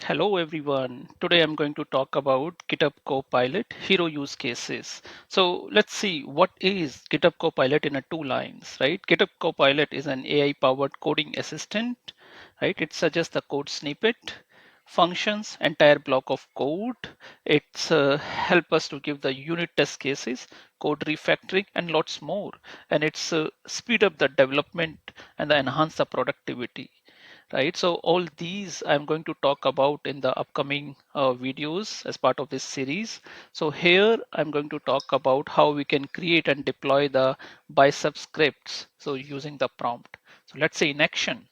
Hello everyone. Today I'm going to talk about GitHub Copilot hero use cases. So let's see what is GitHub Copilot in a two lines, right? GitHub Copilot is an AI powered coding assistant, right? It suggests the code snippet, functions, entire block of code. It's help us to give the unit test cases, code refactoring and lots more. And it's speed up the development and enhance the productivity, right? So all these I'm going to talk about in the upcoming videos as part of this series. So here I'm going to talk about how we can create and deploy the Bicep scripts, so using the prompt. So let's say in action.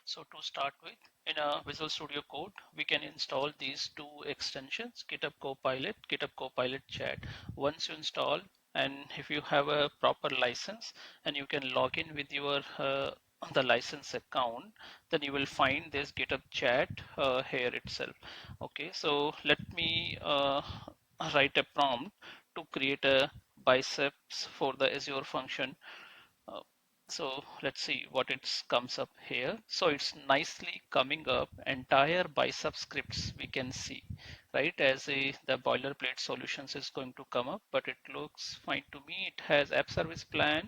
So to start with, in a Visual Studio Code, we can install these two extensions, GitHub Copilot, GitHub Copilot Chat. Once you install, and if you have a proper license and you can log in with your the license account, then you will find this GitHub Chat here itself. Okay, so let me write a prompt to create a biceps for the Azure function. uh, so let's see what it comes up here. So it's nicely coming up entire bicep scripts we can see, right? As the boilerplate solutions is going to come up, but it looks fine to me. It has app service plan,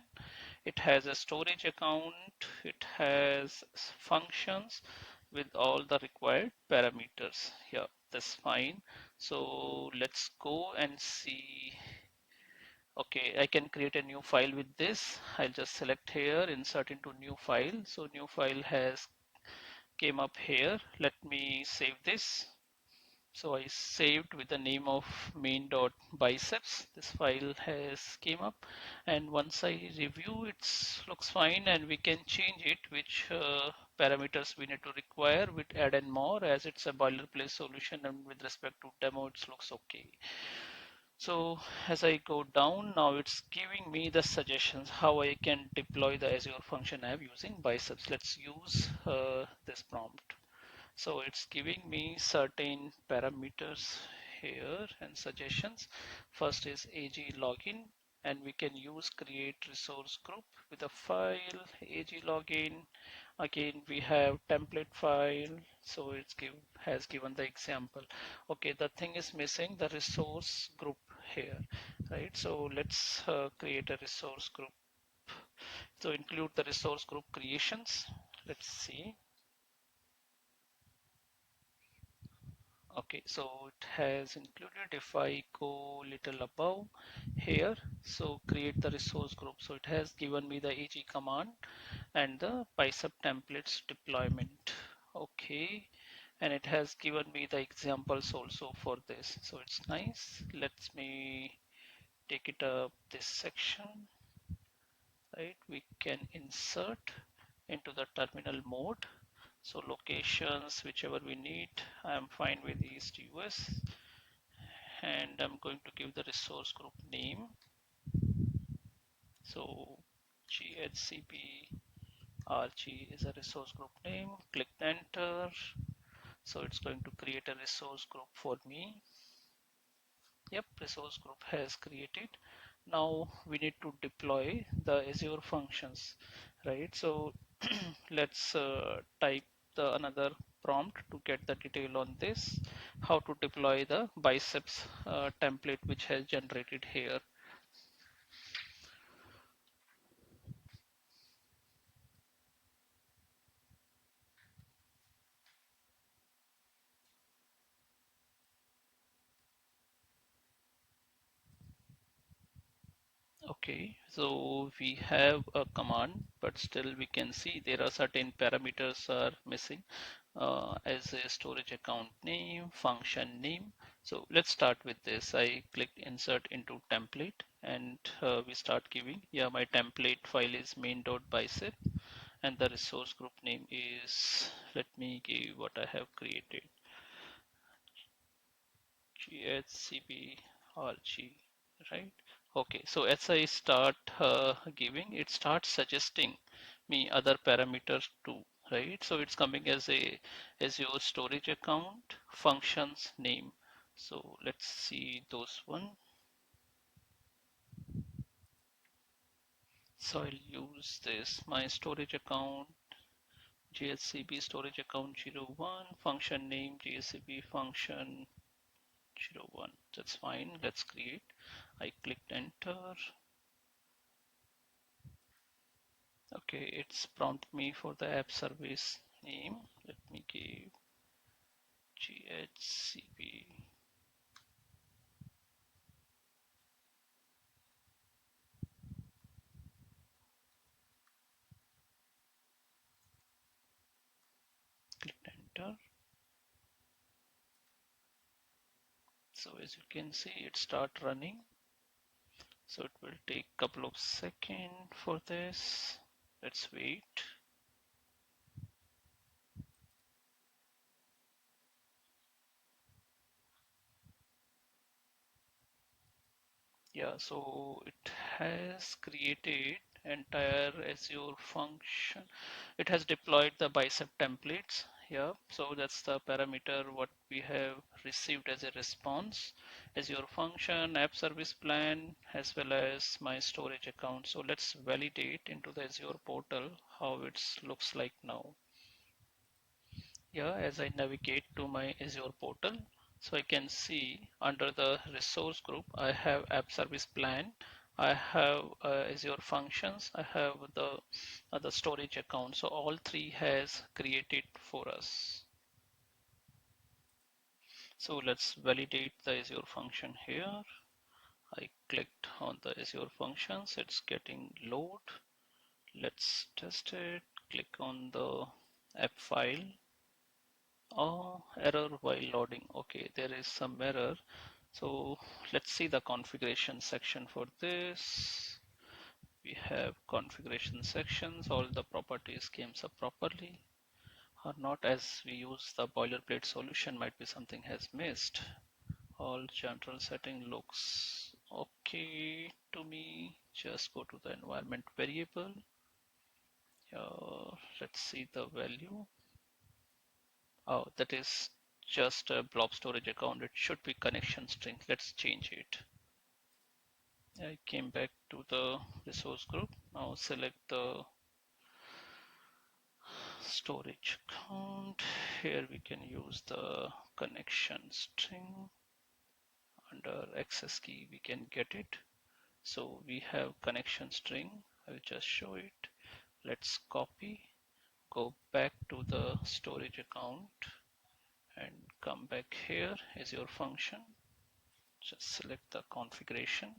it has a storage account, it has functions with all the required parameters. Yeah, that's fine. So let's go and see. Okay, I can create a new file with this. I'll just select here, insert into new file. So new file has came up here. Let me save this. So I saved with the name of main.biceps. This file has came up, and once I review, it looks fine, and we can change it which parameters we need to require with add and more, as it's a boilerplate solution, and with respect to demo it looks okay. So as I go down now, it's giving me the suggestions how I can deploy the Azure function app using biceps. Let's use this prompt. So it's giving me certain parameters here and suggestions. First is AG login, and we can use create resource group with a file AG login. Again, we have template file. So has given the example. Okay, the thing is missing the resource group here, right? So let's create a resource group. So include the resource group creations. Let's see. Okay, so it has included. If I go little above here, so create the resource group. So it has given me the AG command and the bicep templates deployment. Okay, and it has given me the examples also for this. So it's nice. Let me take it up this section, right? We can insert into the terminal mode. So locations, whichever we need, I'm fine with East US. And I'm going to give the resource group name. So GHCP RG is a resource group name. Click enter. So it's going to create a resource group for me. Yep, resource group has created. Now we need to deploy the Azure functions, right? So let's type the another prompt to get the detail on this, how to deploy the biceps template which has generated here. Okay, so we have a command, but still we can see there are certain parameters are missing as a storage account name, function name. So let's start with this. I click insert into template, and we start giving, yeah, my template file is main.bicep, and the resource group name is, let me give what I have created, GHCPRG, right? Okay, so as I start giving, it starts suggesting me other parameters too, right? So it's coming as your storage account, functions name. So let's see those one. So I'll use this, my storage account, GSCP storage account 01, function name GSCP function 01. That's fine. Let's create. I clicked enter. Okay, it's prompt me for the app service name. Let me give GHCP. Click enter. So as you can see, it start running. So it will take a couple of seconds for this. Let's wait. Yeah, so it has created entire Azure function. It has deployed the Bicep templates. Yeah, so that's the parameter what we have received as a response. Azure function, app service plan, as well as my storage account. So let's validate into the Azure portal how it looks like now. Yeah, as I navigate to my Azure portal, so I can see under the resource group, I have app service plan, I have Azure functions, I have the storage account. So all three has created for us. So let's validate the Azure function here. I clicked on the Azure functions. It's getting load. Let's test it. Click on the app file. Oh, error while loading. Okay, there is some error. So let's see the configuration section for this. We have configuration sections. All the properties came up properly or not. As we use the boilerplate solution, might be something has missed. All general setting looks okay to me. Just go to the environment variable. Let's see the value. Oh, that is just a blob storage account. It should be connection string. Let's change it. I came back to the resource group. Now select the storage account. Here we can use the connection string. Under access key we can get it. So we have connection string. I will just show it. Let's copy, go back to the storage account and come back here as your function. Just select the configuration.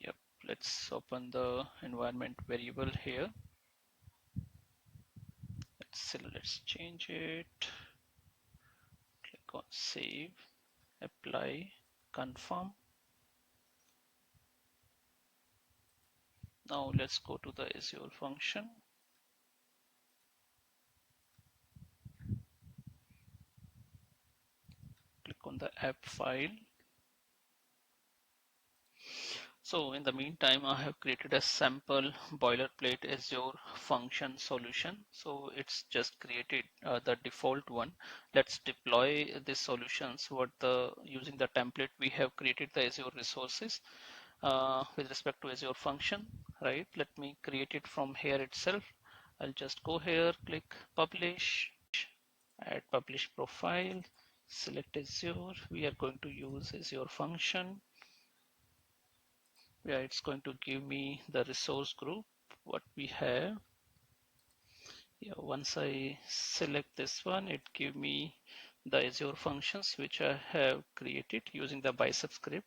Yep, let's open the environment variable here. Let's change it. Click on save, apply, confirm. Now let's go to the Azure function. Click on the app file. So in the meantime, I have created a sample boilerplate Azure function solution. So it's just created the default one. Let's deploy these solutions. Using the template we have created the Azure resources with respect to Azure function, right? Let me create it from here itself. I'll just go here, click publish, add publish profile, select Azure. We are going to use Azure function. Yeah, it's going to give me the resource group what we have. Yeah, once I select this one, it give me the Azure functions which I have created using the Bicep script.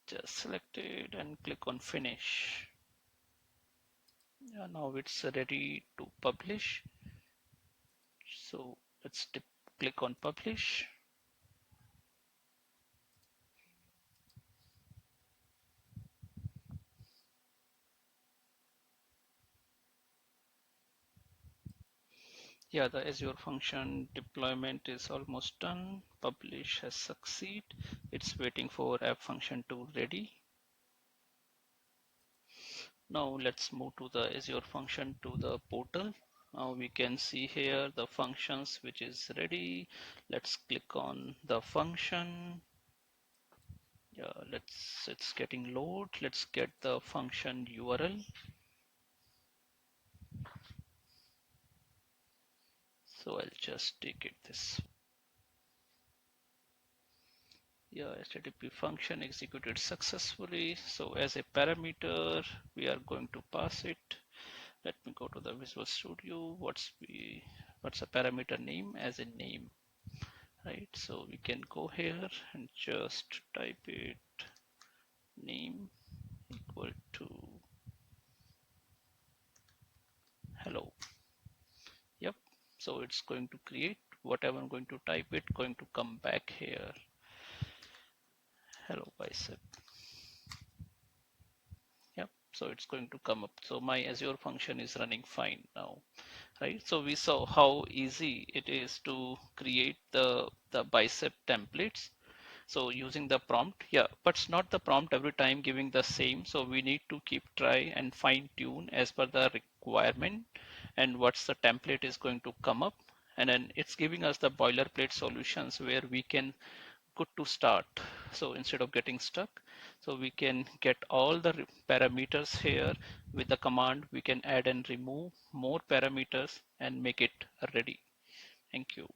Just select it and click on finish. Yeah, now it's ready to publish. So let's click on publish. Yeah, the Azure function deployment is almost done. Publish has succeed. It's waiting for app function to ready. Now let's move to the Azure function to the portal. Now we can see here the functions which is ready. Let's click on the function. Yeah, it's getting load. Let's get the function URL. So I'll just take it this. Yeah, HTTP function executed successfully. So as a parameter, we are going to pass it. Let me go to the Visual Studio. What's a parameter name? As a name, right? So we can go here and just type it name equal to hello. Yep. So it's going to create whatever I'm going to type it, going to come back here. Hello Bicep. Yep. So it's going to come up. So my Azure function is running fine now, right? So we saw how easy it is to create the Bicep templates. So using the prompt, yeah, but it's not the prompt every time giving the same. So we need to keep try and fine tune as per the requirement and what's the template is going to come up. And then it's giving us the boilerplate solutions where we can good to start. So instead of getting stuck, so we can get all the parameters here with the command. We can add and remove more parameters and make it ready. Thank you.